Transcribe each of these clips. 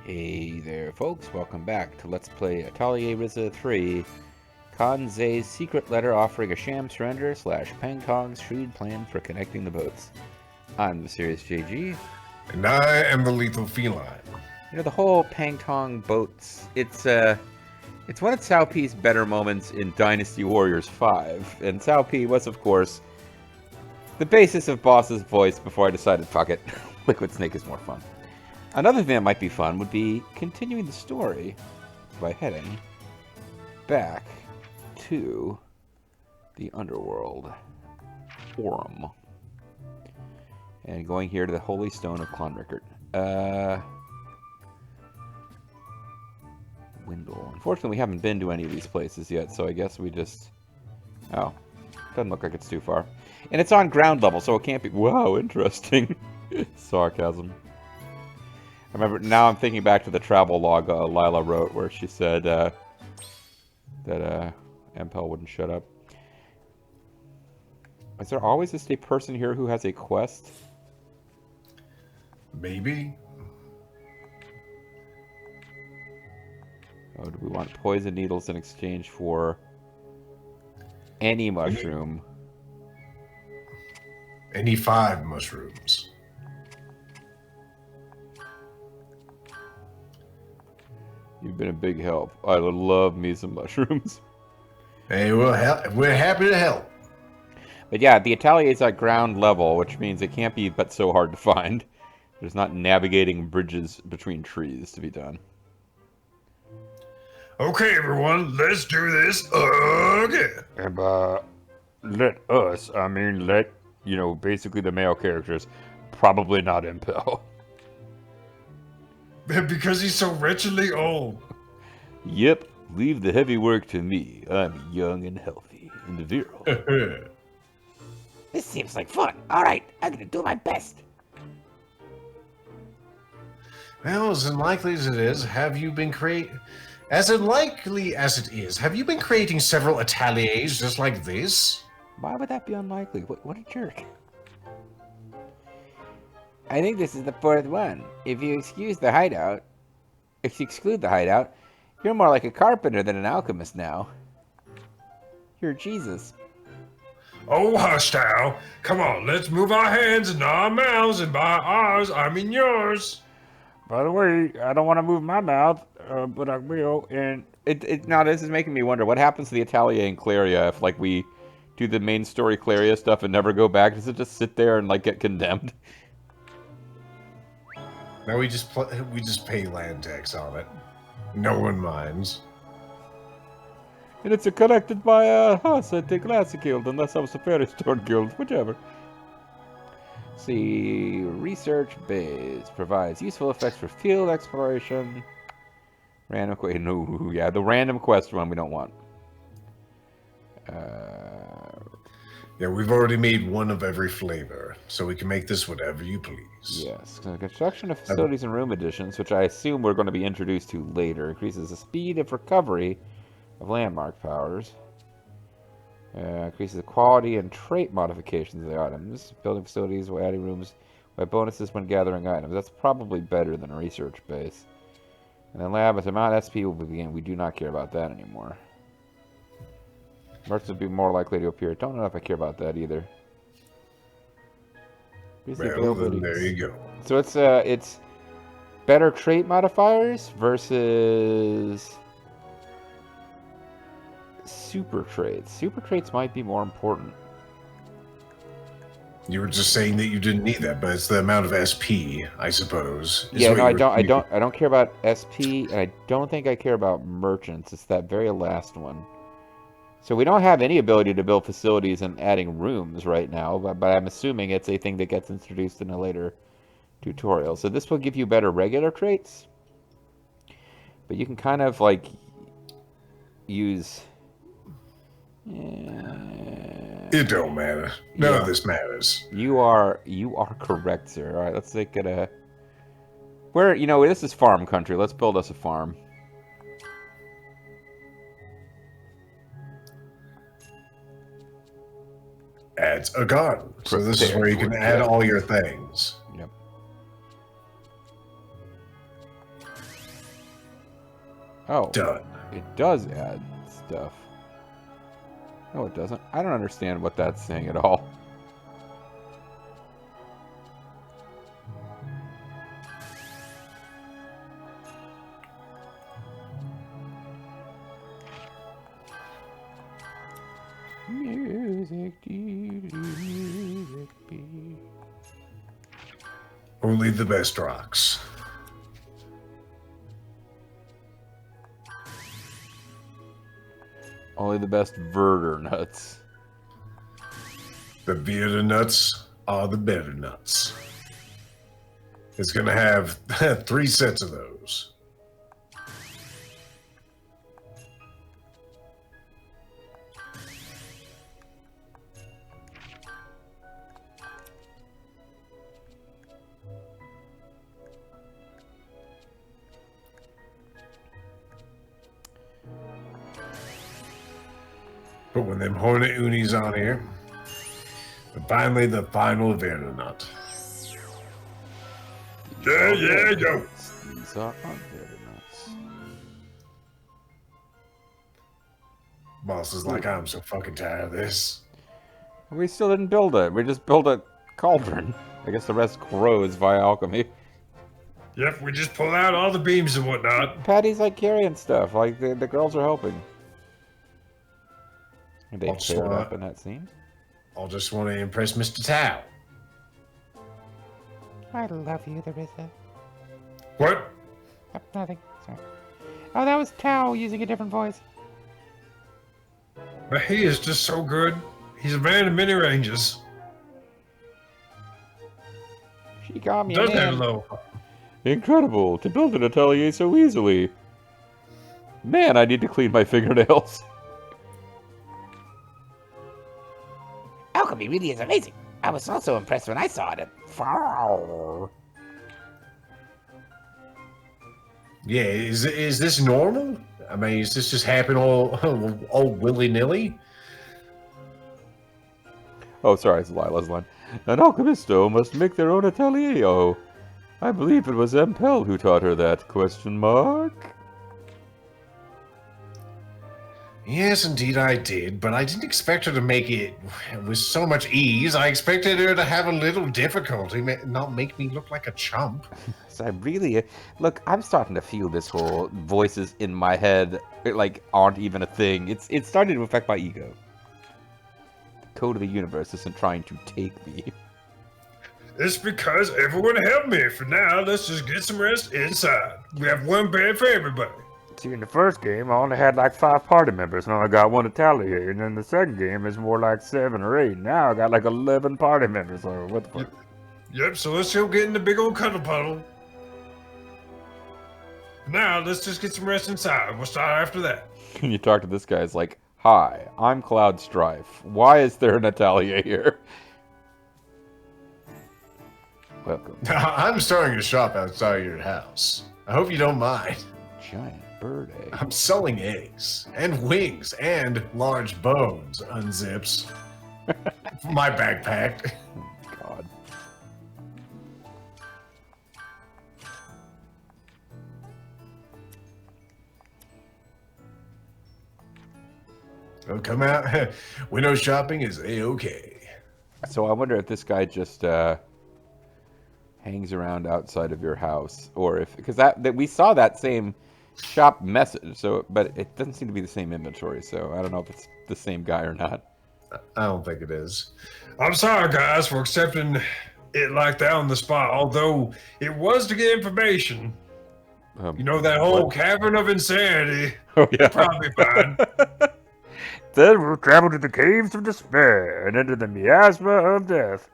Hey there, folks. Welcome back to Let's Play Atelier Ryza 3. Kanze's secret letter offering a sham surrender / Peng Tong's shrewd plan for connecting the boats. I'm the Serious JG. And I am the Lethal Feline. You know, the whole Peng Tong boats, it's one of Cao Pi's better moments in Dynasty Warriors 5. And Cao Pi was, of course, the basis of Boss's voice before I decided, fuck it, Liquid Snake is more fun. Another thing that might be fun would be continuing the story by heading back to the underworld, Aurum, and going here to the Holy Stone of Clonrickard. Windle. Unfortunately, we haven't been to any of these places yet, so I guess we just... Oh, doesn't look like it's too far. And it's on ground level, so it can't be... Wow, interesting. Sarcasm. I remember, now I'm thinking back to the travel log Lila wrote, where she said that Empel wouldn't shut up. Is there always just a person here who has a quest? Maybe. Oh, do we want poison needles in exchange for any mushroom? Any 5 mushrooms. You've been a big help. I would love me some mushrooms. Hey, we're happy to help. But yeah, the Atelier is at ground level, which means it can't be but so hard to find. There's not navigating bridges between trees to be done. Okay, everyone, let's do this again. And let us, I mean, let, you know, basically the male characters, probably not Impel. Because he's so wretchedly old. Yep, leave the heavy work to me. I'm young and healthy and virile. This seems like fun. All right, I'm gonna do my best. Well, as unlikely as it is, have you been creating several ateliers just like this? Why would that be unlikely? What a jerk. I think this is the 4th one. If you exclude the hideout, you're more like a carpenter than an alchemist now. You're Jesus. Oh, hush now. Come on, let's move our hands and our mouths, and by ours, I mean yours. By the way, I don't want to move my mouth, but I will. And now this is making me wonder what happens to the Atelier and Claria if, like, we do the main story Claria stuff and never go back. Does it just sit there and, like, get condemned? Now we just pay land tax on it. No one minds. And it's collected by us at the Classic Guild, unless I was a Fairy Stone Guild, whichever. See, research base provides useful effects for field exploration. Random quest, no, yeah, the random quest one we don't want. Yeah, we've already made one of every flavor, so we can make this whatever you please. Yes, construction of facilities and room additions, which I assume we're going to be introduced to later, increases the speed of recovery of landmark powers. Increases the quality and trait modifications of the items. Building facilities while adding rooms by bonuses when gathering items. That's probably better than a research base. And then lab, with amount of SP will begin. We do not care about that anymore. Merchants would be more likely to appear. Don't know if I care about that either. Well, then there you go. So it's better trait modifiers versus super traits. Super traits might be more important. You were just saying that you didn't need that, but it's the amount of SP, I suppose. Yeah, no, I don't care about SP, and I don't think I care about merchants. It's that very last one. So we don't have any ability to build facilities and adding rooms right now, but I'm assuming it's a thing that gets introduced in a later tutorial. So this will give you better regular traits, but you can kind of like use... It don't matter. None of this matters. You are correct, sir. All right, let's take it a... Where, you know, this is farm country. Let's build us a farm. Adds a garden. So this is where you can add all your things. Yep. Oh, Done. it does add stuff. No, it doesn't. I don't understand what that's saying at all. Music, music, be. Only the best rocks. Only the best Verter nuts. The better nuts are the better nuts. It's going to have 3 sets of those. Put one of them Hornet Unis on here. And finally, the final Verter nut. Yeah, yo. These are Verter nuts. Boss is like, I'm so fucking tired of this. We still didn't build it. We just built a cauldron. I guess the rest grows via alchemy. Yep, we just pull out all the beams and whatnot. Patty's like carrying stuff. Like the girls are helping. And they paired up in that scene. I'll just want to impress Mr. Tao. I love you, the Ryza. What? Oh, nothing. Sorry. Oh, that was Tao using a different voice. But he is just so good. He's a man of many ranges. She got me Does in. have low. Incredible to build an atelier so easily. Man, I need to clean my fingernails. Alchemy really is amazing. I was also impressed when I saw it. Yeah, is this normal? I mean, is this just happen all willy-nilly? Oh, sorry, it's Lila's line. An alchemisto must make their own atelier. I believe it was Empel who taught her that, question mark? Yes, indeed I did, but I didn't expect her to make it with so much ease. I expected her to have a little difficulty, not make me look like a chump. So I really... Look, I'm starting to feel this whole voices in my head, like, aren't even a thing. It's starting to affect my ego. The code of the universe isn't trying to take me. It's because everyone helped me. For now, let's just get some rest inside. We have one bed for everybody. See, in the first game, I only had like 5 party members, and I got one Atelier. And then the second game is more like 7 or 8. Now I got like 11 party members. So what the fuck? Yep, so let's go get in the big old cuddle puddle. Now, let's just get some rest inside. We'll start after that. And you talk to this guy, it's like, hi, I'm Cloud Strife. Why is there an atelier here? Welcome. I'm starting a shop outside your house. I hope you don't mind. Giant bird egg. I'm selling eggs and wings and large bones. Unzips my backpack. God. Oh, come out. Window shopping is A-okay. So I wonder if this guy just hangs around outside of your house, or if because that we saw that same shop message. So, but it doesn't seem to be the same inventory. So I don't know if it's the same guy or not. I don't think it is. I'm sorry, guys, for accepting it like that on the spot. Although it was to get information. You know that whole cavern of insanity. Oh yeah, Probably fine. Then we'll travel to the caves of despair and into the miasma of death.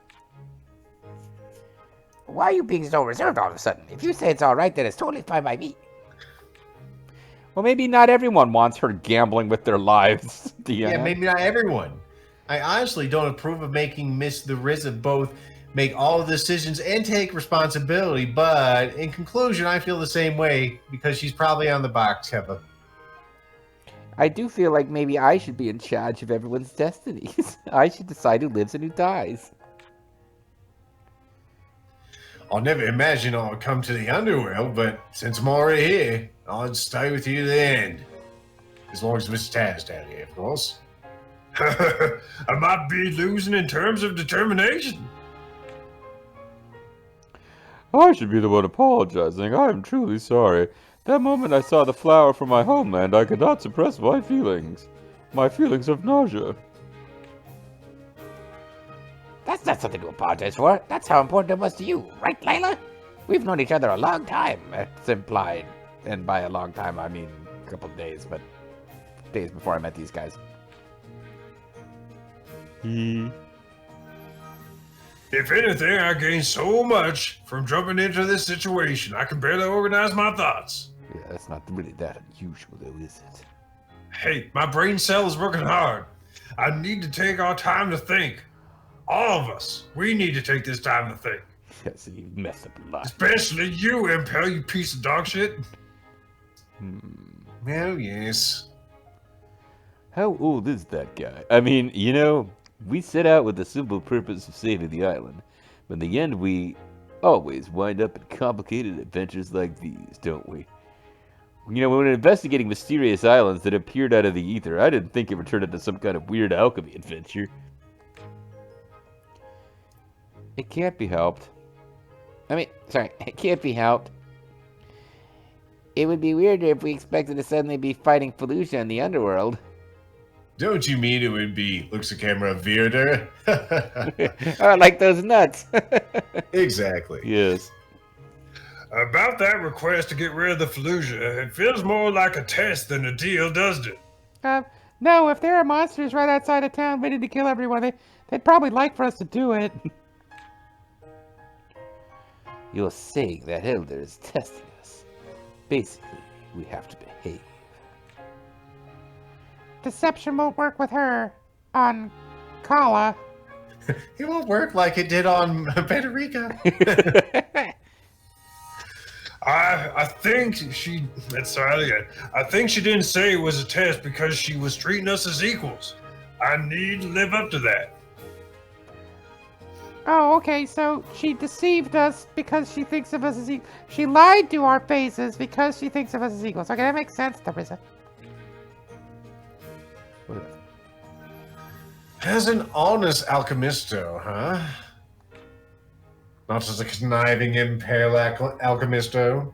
Why are you being so reserved all of a sudden? If you say it's all right, then it's totally fine by me. Well, maybe not everyone wants her gambling with their lives. Deanna. Yeah, maybe not everyone. I honestly don't approve of making Miss the Ryza both make all the decisions and take responsibility, but in conclusion, I feel the same way because she's probably on the box cover. I do feel like maybe I should be in charge of everyone's destinies. I should decide who lives and who dies. I'll never imagine I'll come to the underworld, but since I'm already here, I'll stay with you to the end. As long as Mr. Taz down here, of course. I might be losing in terms of determination. I should be the one apologizing. I am truly sorry. That moment I saw the flower from my homeland, I could not suppress my feelings. My feelings of nausea. That's not something to apologize for. That's how important it was to you, right, Layla? We've known each other a long time, it's implied. And by a long time, I mean a couple of days, but days before I met these guys. If anything, I gained so much from jumping into this situation. I can barely organize my thoughts. Yeah, that's not really that unusual, though, is it? Hey, my brain cell is working hard. I need to take our time to think. All of us. We need to take this time to think. Yes, you messed up a lot. Especially you, Impel, you piece of dog shit. Oh, yes. How old is that guy? I mean, you know, we set out with the simple purpose of saving the island, but in the end we always wind up in complicated adventures like these, don't we? You know, when investigating mysterious islands that appeared out of the ether, I didn't think it would turn into some kind of weird alchemy adventure. It can't be helped. It can't be helped. It would be weirder if we expected to suddenly be fighting Fallujah in the underworld. Don't you mean it would be, looks the camera, weirder? Oh, like those nuts. Exactly. Yes. About that request to get rid of the Fallujah, it feels more like a test than a deal, doesn't it? No, if there are monsters right outside of town waiting to kill everyone, they'd probably like for us to do it. You're saying that Elder is testing us. Basically, we have to behave. Deception won't work with her on Kala. It won't work like it did on Federica. I think she. Let's try it again. I think she didn't say it was a test because she was treating us as equals. I need to live up to that. Oh, okay, so she deceived us because she thinks of us as equals. She lied to our faces because she thinks of us as equals. Okay, that makes sense, Ryza. As an honest alchemisto, huh? Not as a conniving impale alchemisto.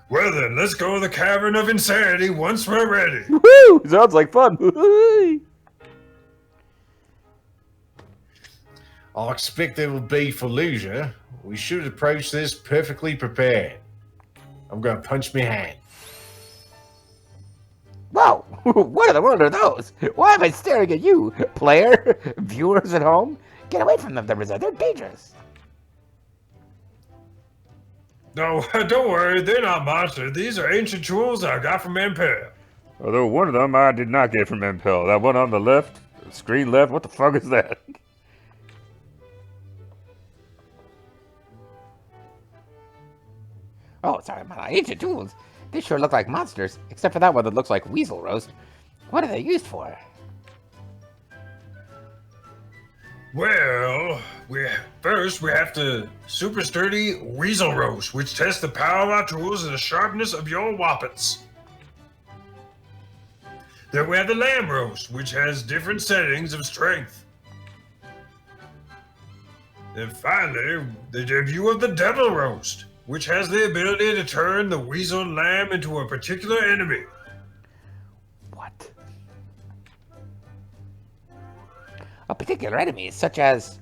Well then, let's go to the Cavern of Insanity once we're ready. Woo! Sounds like fun. I expect there will be Fallujah. We should approach this perfectly prepared. I'm gonna punch me hand. Whoa! What in the world are those? Why am I staring at you, player? Viewers at home? Get away from them, Ryza. They're dangerous. No, don't worry, they're not monsters. These are ancient tools I got from Impel. Although one of them I did not get from Impel. That one on the left, the screen left, what the fuck is that? Oh, sorry, my ancient tools. They sure look like monsters, except for that one that looks like weasel roast. What are they used for? Well, first we have the super sturdy weasel roast, which tests the power of our tools and the sharpness of your wappets. Then we have the lamb roast, which has different settings of strength. And finally, the debut of the devil roast, which has the ability to turn the weasel lamb into a particular enemy. What? A particular enemy, such as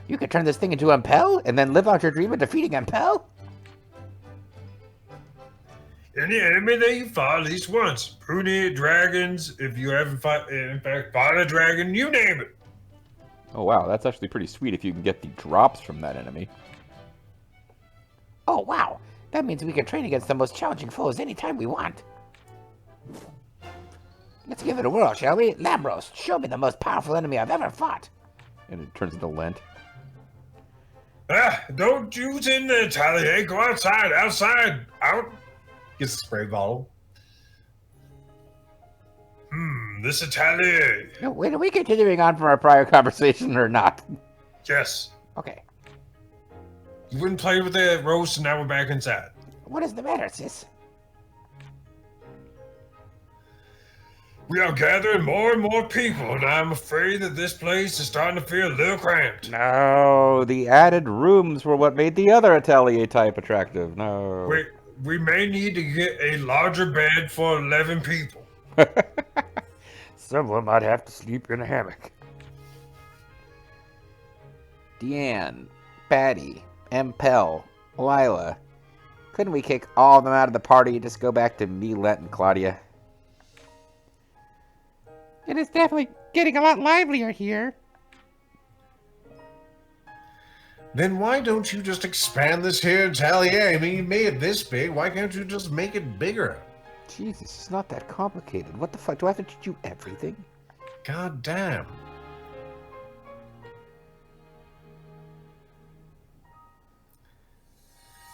you could turn this thing into Impel and then live out your dream of defeating Impel? Any enemy that you fought at least once. Bruni, dragons, if you haven't fought a dragon, you name it. Oh wow, that's actually pretty sweet if you can get the drops from that enemy. Oh, wow. That means we can train against the most challenging foes anytime we want. Let's give it a whirl, shall we? Lamb roast, show me the most powerful enemy I've ever fought. And it turns into lent. Don't use in the Atelier. Go outside, out. Gets the spray bottle. This Atelier. No, wait, are we continuing on from our prior conversation or not? Yes. Okay. You wouldn't play with the roast, and now we're back inside. What is the matter, sis? We are gathering more and more people, and I'm afraid that this place is starting to feel a little cramped. No, the added rooms were what made the other Atelier type attractive. No. We may need to get a larger bed for 11 people. Someone might have to sleep in a hammock. Deanne, Patty, Pell, Lila. Couldn't we kick all of them out of the party and just go back to me, Let, and Claudia? It is definitely getting a lot livelier here. Then why don't you just expand this here Atelier? I mean, you made it this big. Why can't you just make it bigger? Jesus, it's not that complicated. What the fuck? Do I have to teach you everything? God damn.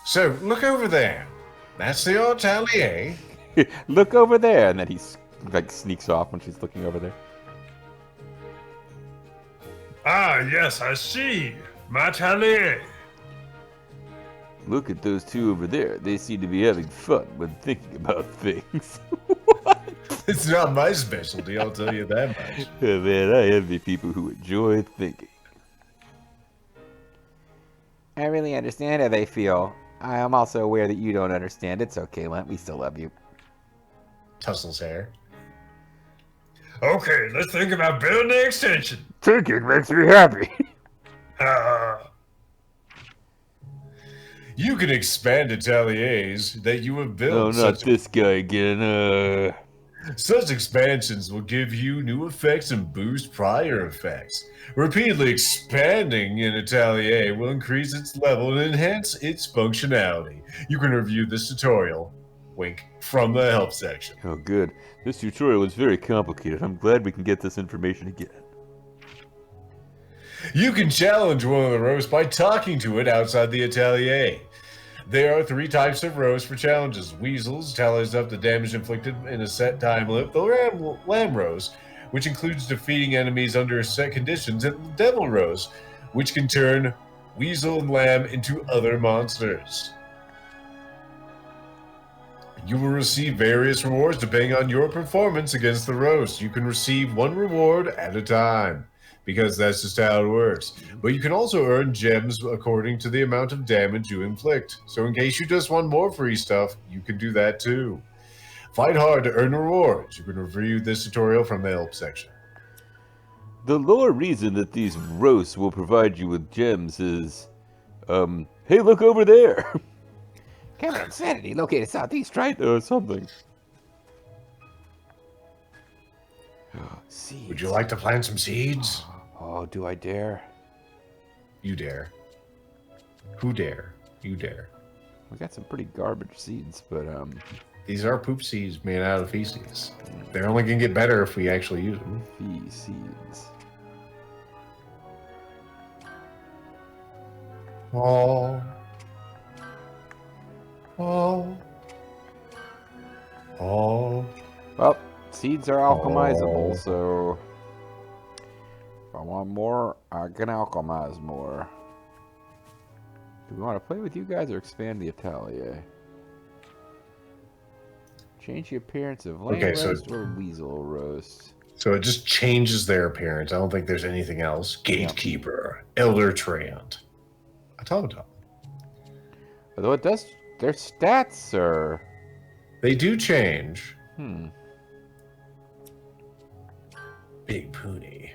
So, look over there. That's the Atelier. Look over there, and then he like sneaks off when she's looking over there. Ah, yes, I see. My Atelier. Look at those two over there. They seem to be having fun when thinking about things. It's not my specialty, I'll tell you that much. Oh, man, I envy people who enjoy thinking. I really understand how they feel. I am also aware that you don't understand. It's okay, Lent. We still love you. Tussles hair. Okay, let's think about building an extension. Thinking makes me happy. You can expand ateliers that you have built. Oh, not this guy again. Such expansions will give you new effects and boost prior effects. Repeatedly expanding an atelier will increase its level and enhance its functionality. You can review this tutorial, wink, from the help section. Oh, good. This tutorial is very complicated. I'm glad we can get this information again. You can challenge one of the roasts by talking to it outside the atelier. There are 3 types of roasts for challenges. Weasels tallies up the damage inflicted in a set time limit. The lamb roast, which includes defeating enemies under set conditions, and the devil roast, which can turn weasel and lamb into other monsters. You will receive various rewards depending on your performance against the roast. You can receive 1 reward at a time, because that's just how it works. But you can also earn gems according to the amount of damage you inflict. So in case you just want more free stuff, you can do that too. Fight hard to earn rewards. You can review this tutorial from the help section. The lore reason that these roasts will provide you with gems is, hey, look over there! Cameron Insanity, located southeast, right? Or something. Seeds. Would you like to plant some seeds? Oh, do I dare? You dare. Who dare? You dare. We got some pretty garbage seeds, but, These are poop seeds made out of feces. They're only going to get better if we actually use them. seeds. Oh. Oh. Oh. Well, seeds are alchemizable, so if I want more, I can alchemize more. Do we want to play with you guys or expand the Atelier? Change the appearance of lamb roast or weasel roast. So it just changes their appearance. I don't think there's anything else. Gatekeeper, Elder Treant, automaton. Although it does, their stats are... They do change. Big Poonie.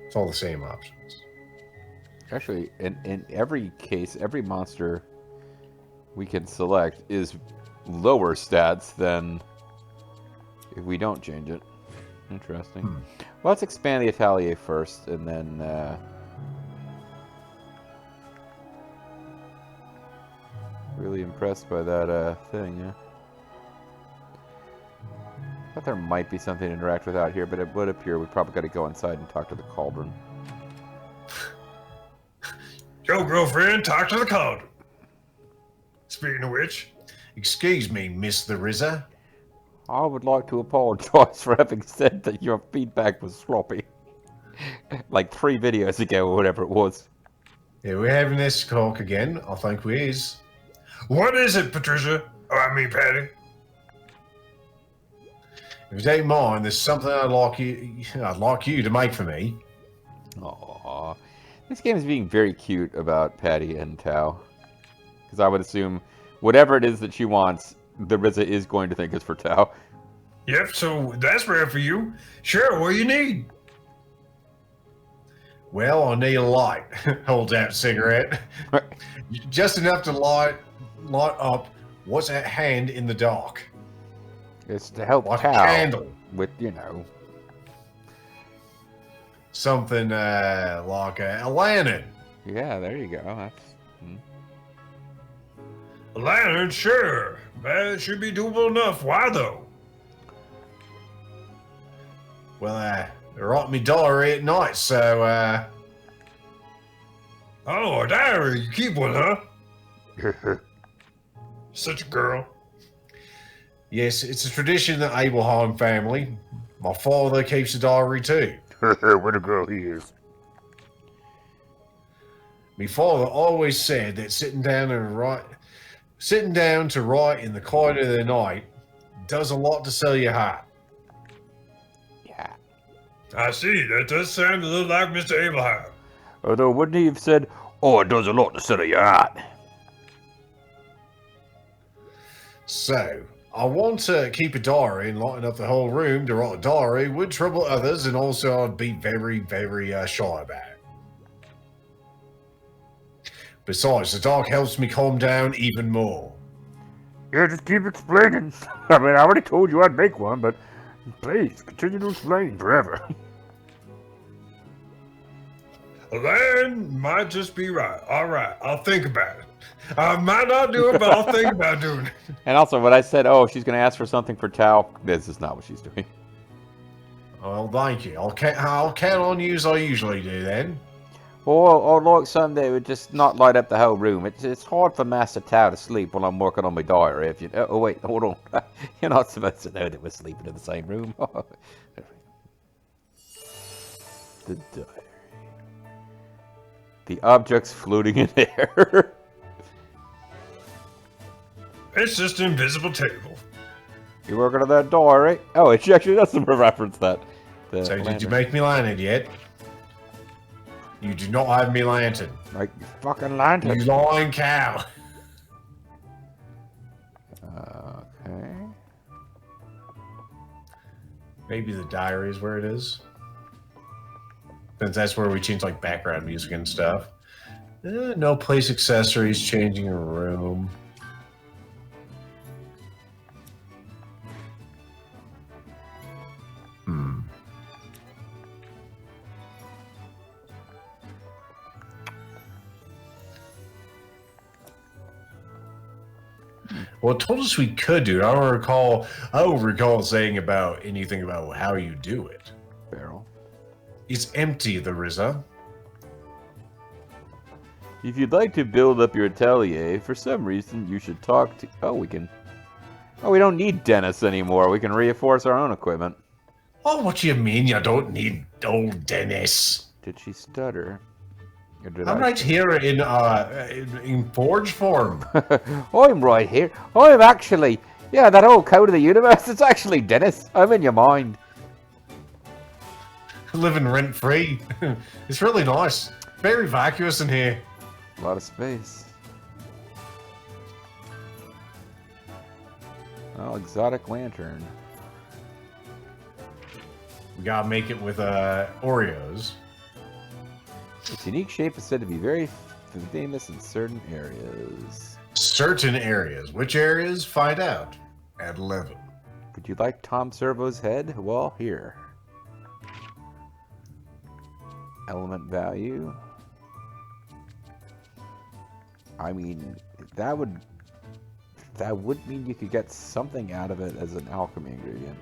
It's all the same options. Actually, in every case, every monster we can select is lower stats than if we don't change it. Interesting. Well, let's expand the Atelier first, and then really impressed by that thing. Yeah. I thought there might be something to interact with out here, but it would appear we probably got to go inside and talk to the cauldron. Yo, girlfriend, talk to the cauldron. Speaking of which, Excuse me, Miss the Ryza. I would like to apologize for having said that your feedback was sloppy. Like 3 videos ago or whatever it was. Yeah, we're having this talk again. I think we is. What is it, Patricia? Oh, I mean, Patty. If you don't mind, there's something I'd like you to make for me. Aww. This game is being very cute about Patty and Tao. Because I would assume whatever it is that she wants, the Ryza is going to think is for Tao. Yep, so that's rare for you. Sure, what do you need? Well, I need a light. Holds out a cigarette. Just enough to light up what's at hand in the dark. It's to help Like a Tao candle. with, you know. Something like a lantern. Yeah, there you go. That's, A lantern, sure. That should be doable enough. Why, though? Well, they write me diary at night, so Oh, a diary. You keep one, huh? Such a girl. yes, it's a tradition in the Abelheim family. My father keeps a diary too. What a girl he is. My father always said that sitting down to write in the quiet of the night does a lot to sell your heart. yeah. I see. That does sound a little like Mr. Abelheim. Although, wouldn't he have said, oh, it does a lot to settle your heart? So, I want to keep a diary and lighten up the whole room to write a diary would trouble others, and also I'd be very, very shy about it. Besides, the dark helps me calm down even more. Yeah, just keep explaining. I mean, I already told you I'd make one, but please, continue to explain forever. A lantern might just be right. All right, I'll think about it. I might not do it, but I'll think about doing it. And also, when I said, oh, she's going to ask for something for Tao, this is not what she's doing. Well, thank you. I'll count on you as I usually do then. Or like Sunday would just not light up the whole room. It's hard for Master Tao to sleep while I'm working on my diary. If you oh wait, hold on, you're not supposed to know that we're sleeping in the same room. The diary, the objects floating in air. It's just an invisible table. You're working on that diary. Oh, it actually doesn't reference that. The So, did lantern. you make me lantern yet? You do not have me lantern. Like you fucking lantern? You lying cow. Okay. Maybe the diary is where it is. Since that's where we change like background music and stuff. No place accessories, changing a room. Well, it told us we could do it. I don't recall saying about anything about how you do it. Barrel. It's empty, the Ryza. If you'd like to build up your atelier, for some reason you should talk to... Oh, we can... Oh, we don't need Dennis anymore. We can reinforce our own equipment. Oh, what do you mean you don't need old Dennis? Did she stutter? Or did I'm right here in forge form. I'm right here. I'm actually... Yeah, that old code of the universe, it's actually Dennis. I'm in your mind. Living rent free. It's really nice. Very vacuous in here. A lot of space. Oh, exotic lantern. We gotta make it with Oreos. Its unique shape is said to be very famous in certain areas. Certain areas. Which areas? Find out at 11. Would you like Tom Servo's head? Well, here. Element value. I mean, that would mean you could get something out of it as an alchemy ingredient.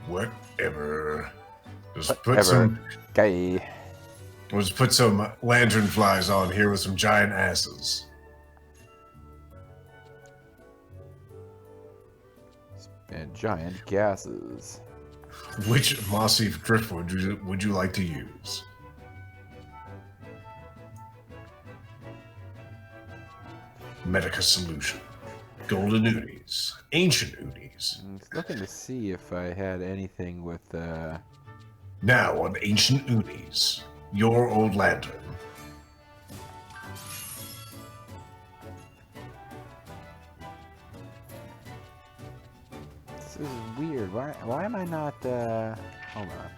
Whatever. Just Whatever. put some. Okay. We'll just put some lantern flies on here with some giant asses. And giant gases. Which massive driftwood would you like to use? Medica Solution. Golden Unis. Ancient Unis. I was looking to see if I had anything with, Now on Ancient Unis. Your old lantern. This is weird. Why am I not, hold on.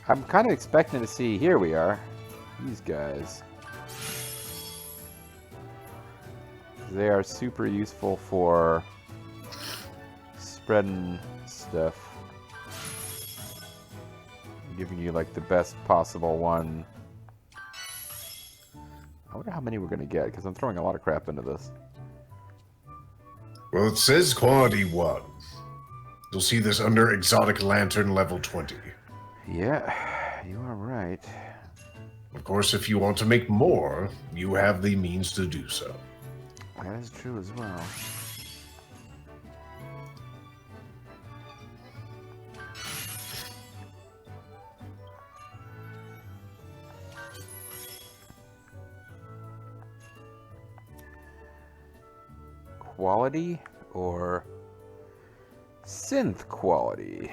I'm kind of expecting to see, here we are, these guys. They are super useful for spreading stuff. Giving you like the best possible one. I wonder how many we're going to get, because I'm throwing a lot of crap into this. Well, it says quality 1. You'll see this under Exotic Lantern level 20. Yeah, you are right. Of course, if you want to make more, you have the means to do so. That is true as well. Quality or synth quality?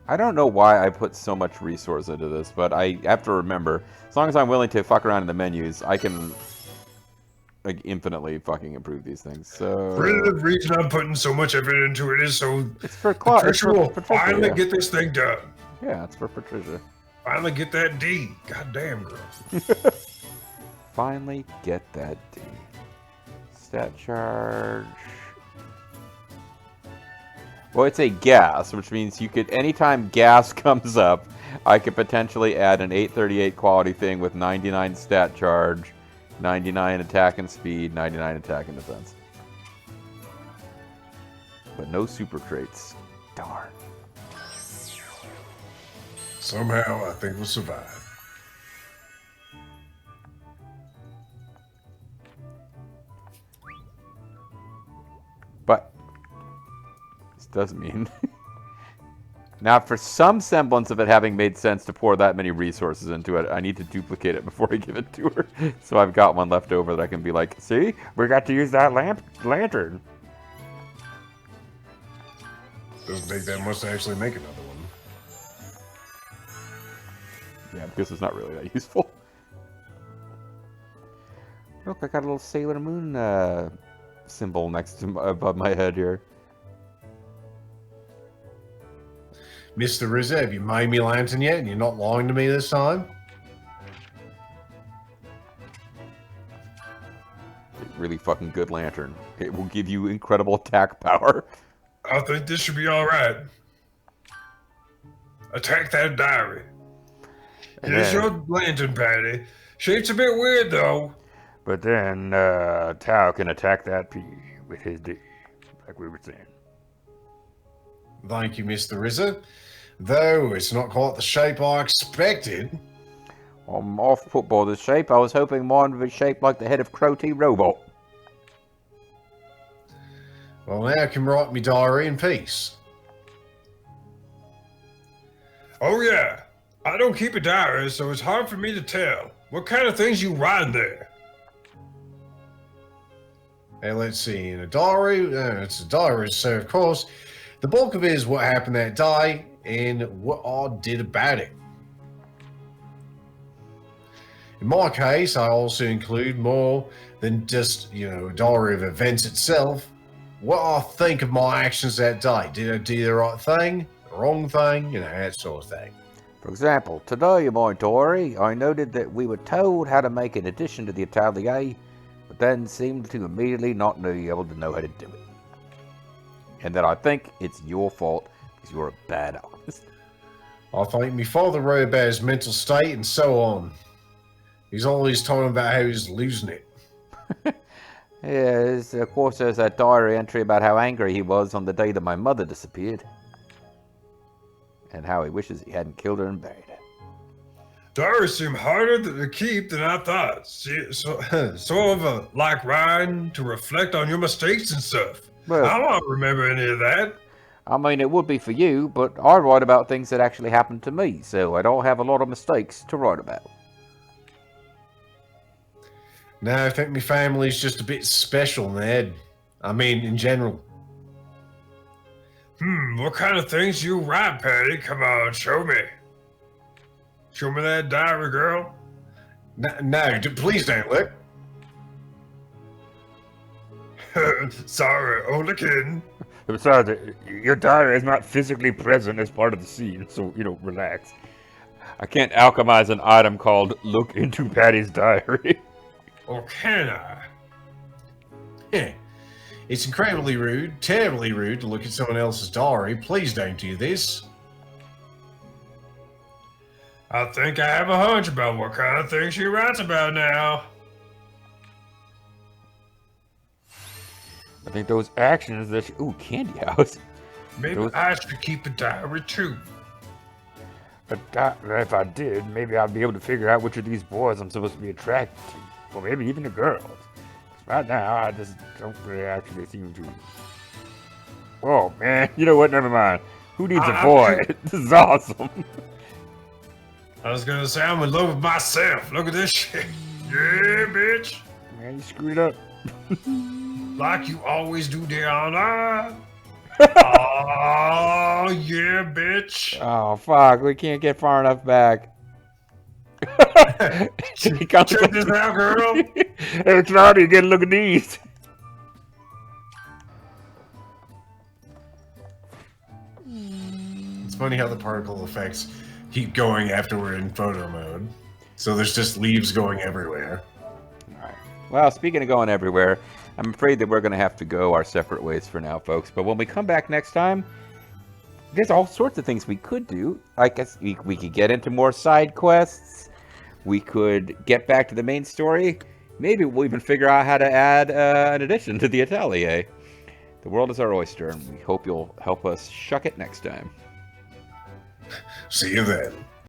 I don't know why I put so much resource into this, but I have to remember, as long as I'm willing to fuck around in the menus, I can like infinitely fucking improve these things. So The reason I'm putting so much effort into it is so it's for Patricia will Patricia, finally yeah. get this thing done. Yeah, it's for Patricia. Finally get that D. Goddamn, girl. Finally get that D. Stat charge. Well, it's a gas, which means you could, anytime gas comes up, I could potentially add an 838 quality thing with 99 stat charge, 99 attack and speed, 99 attack and defense. But no super traits. Darn. Somehow, I think we'll survive. But this does mean now for some semblance of it having made sense to pour that many resources into it, I need to duplicate it before I give it to her. So I've got one left over that I can be like, see, we got to use that lantern. Doesn't take that much to actually make another one. Yeah, because it's not really that useful. Look, I got a little Sailor Moon symbol next to above my head here. Mr. Ryza, have you made me lantern yet? And you're not lying to me this time? Really fucking good lantern. It will give you incredible attack power. I think this should be alright. Attack that diary. It is your lantern, Patty. Shape's a bit weird, though. But then Tao can attack that P with his D, like we were saying. Thank you, Mr. Ryza. Though it's not quite the shape I expected. I'm off football this shape. I was hoping mine would be shaped like the head of Crow T Robot. Well, now I can write me diary in peace. Oh, yeah. I don't keep a diary, so it's hard for me to tell. What kind of things you write there? Hey, let's see. In a diary, it's a diary, so of course, the bulk of it is what happened that day and what I did about it. In my case, I also include more than just, a diary of events itself. What I think of my actions that day. Did I do the right thing, the wrong thing, that sort of thing. For example, today in my diary, I noted that we were told how to make an addition to the Atelier, but then seemed to immediately not be able to know how to do it. And that I think it's your fault because you're a bad alchemist. I think my father wrote about his mental state and so on. He's always talking about how he's losing it. Yes, of course there's that diary entry about how angry he was on the day that my mother disappeared. And how he wishes he hadn't killed her and buried her. Diaries seem harder to keep than I thought. Sort of like writing to reflect on your mistakes and stuff. Well, I don't remember any of that. I mean, it would be for you, but I write about things that actually happened to me, so I don't have a lot of mistakes to write about. No, I think my family's just a bit special, Ned. I mean, in general. What kind of things you write, Patty? Come on, show me. Show me that diary, girl. No, please don't look. Sorry, only kidding. Besides, your diary is not physically present as part of the scene, so, relax. I can't alchemize an item called Look into Patty's diary. Or can I? Yeah. It's incredibly rude, terribly rude to look at someone else's diary. Please don't do this. I think I have a hunch about what kind of things she writes about now. I think those actions that she... Ooh, candy house. Maybe I should keep a diary too. But if I did, maybe I'd be able to figure out which of these boys I'm supposed to be attracted to. Or maybe even the girls. Right now, I just don't really actually seem to. Oh, man. You know what? Never mind. Who needs a boy? This is awesome. I was gonna say I'm in love with myself. Look at this shit. Yeah, bitch. Man, you screwed up. Like you always do, Deanna. Oh, yeah, bitch. Oh, fuck. We can't get far enough back. Check this out, girl. Hey, Claudia, get a look at these. It's funny how the particle effects keep going after we're in photo mode. So there's just leaves going everywhere. Alright. Well, speaking of going everywhere, I'm afraid that we're going to have to go our separate ways for now, folks. But when we come back next time, there's all sorts of things we could do. I guess we could get into more side quests. We could get back to the main story. Maybe we'll even figure out how to add an addition to the Atelier. The world is our oyster, and we hope you'll help us shuck it next time. See you then.